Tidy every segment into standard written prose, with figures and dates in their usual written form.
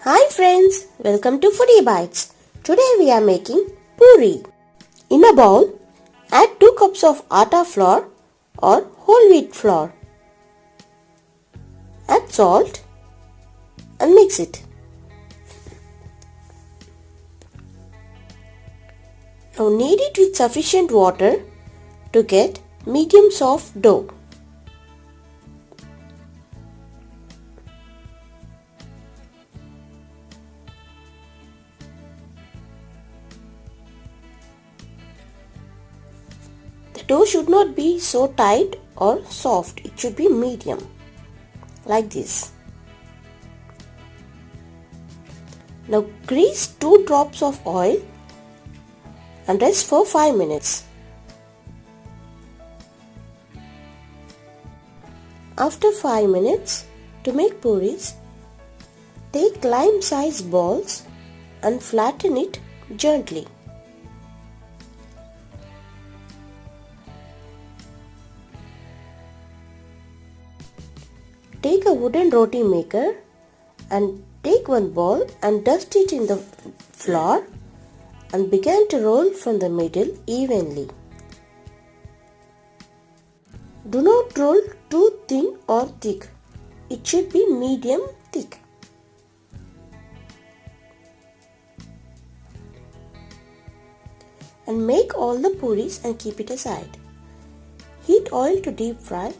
Hi friends, welcome to Foodie Bites. Today we are making Puri. In a bowl, add 2 cups of atta flour or whole wheat flour. Add salt and mix it. Now knead it with sufficient water to get medium soft dough. The dough should not be so tight or soft. It should be medium, like this. Now grease 2 drops of oil and rest for 5 minutes. After 5 minutes, to make puris, take lime-sized balls and flatten it gently. Take a wooden roti maker and take one ball and dust it in the flour and begin to roll from the middle evenly. Do not roll too thin or thick. It should be medium thick. And make all the puris and keep it aside. Heat oil to deep fry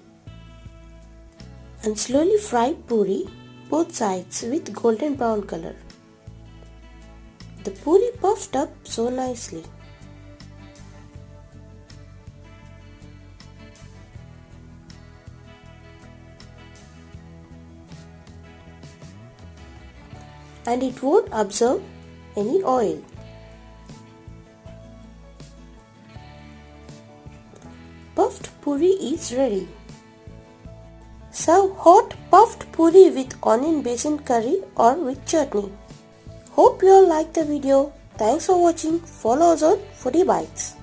and slowly fry puri both sides with golden brown color. The puri puffed up so nicely. And it won't absorb any oil. Puffed puri is ready. Serve hot puffed puri with onion besan curry or with chutney. Hope you all liked the video. Thanks for watching. Follow us on Foodie Bites.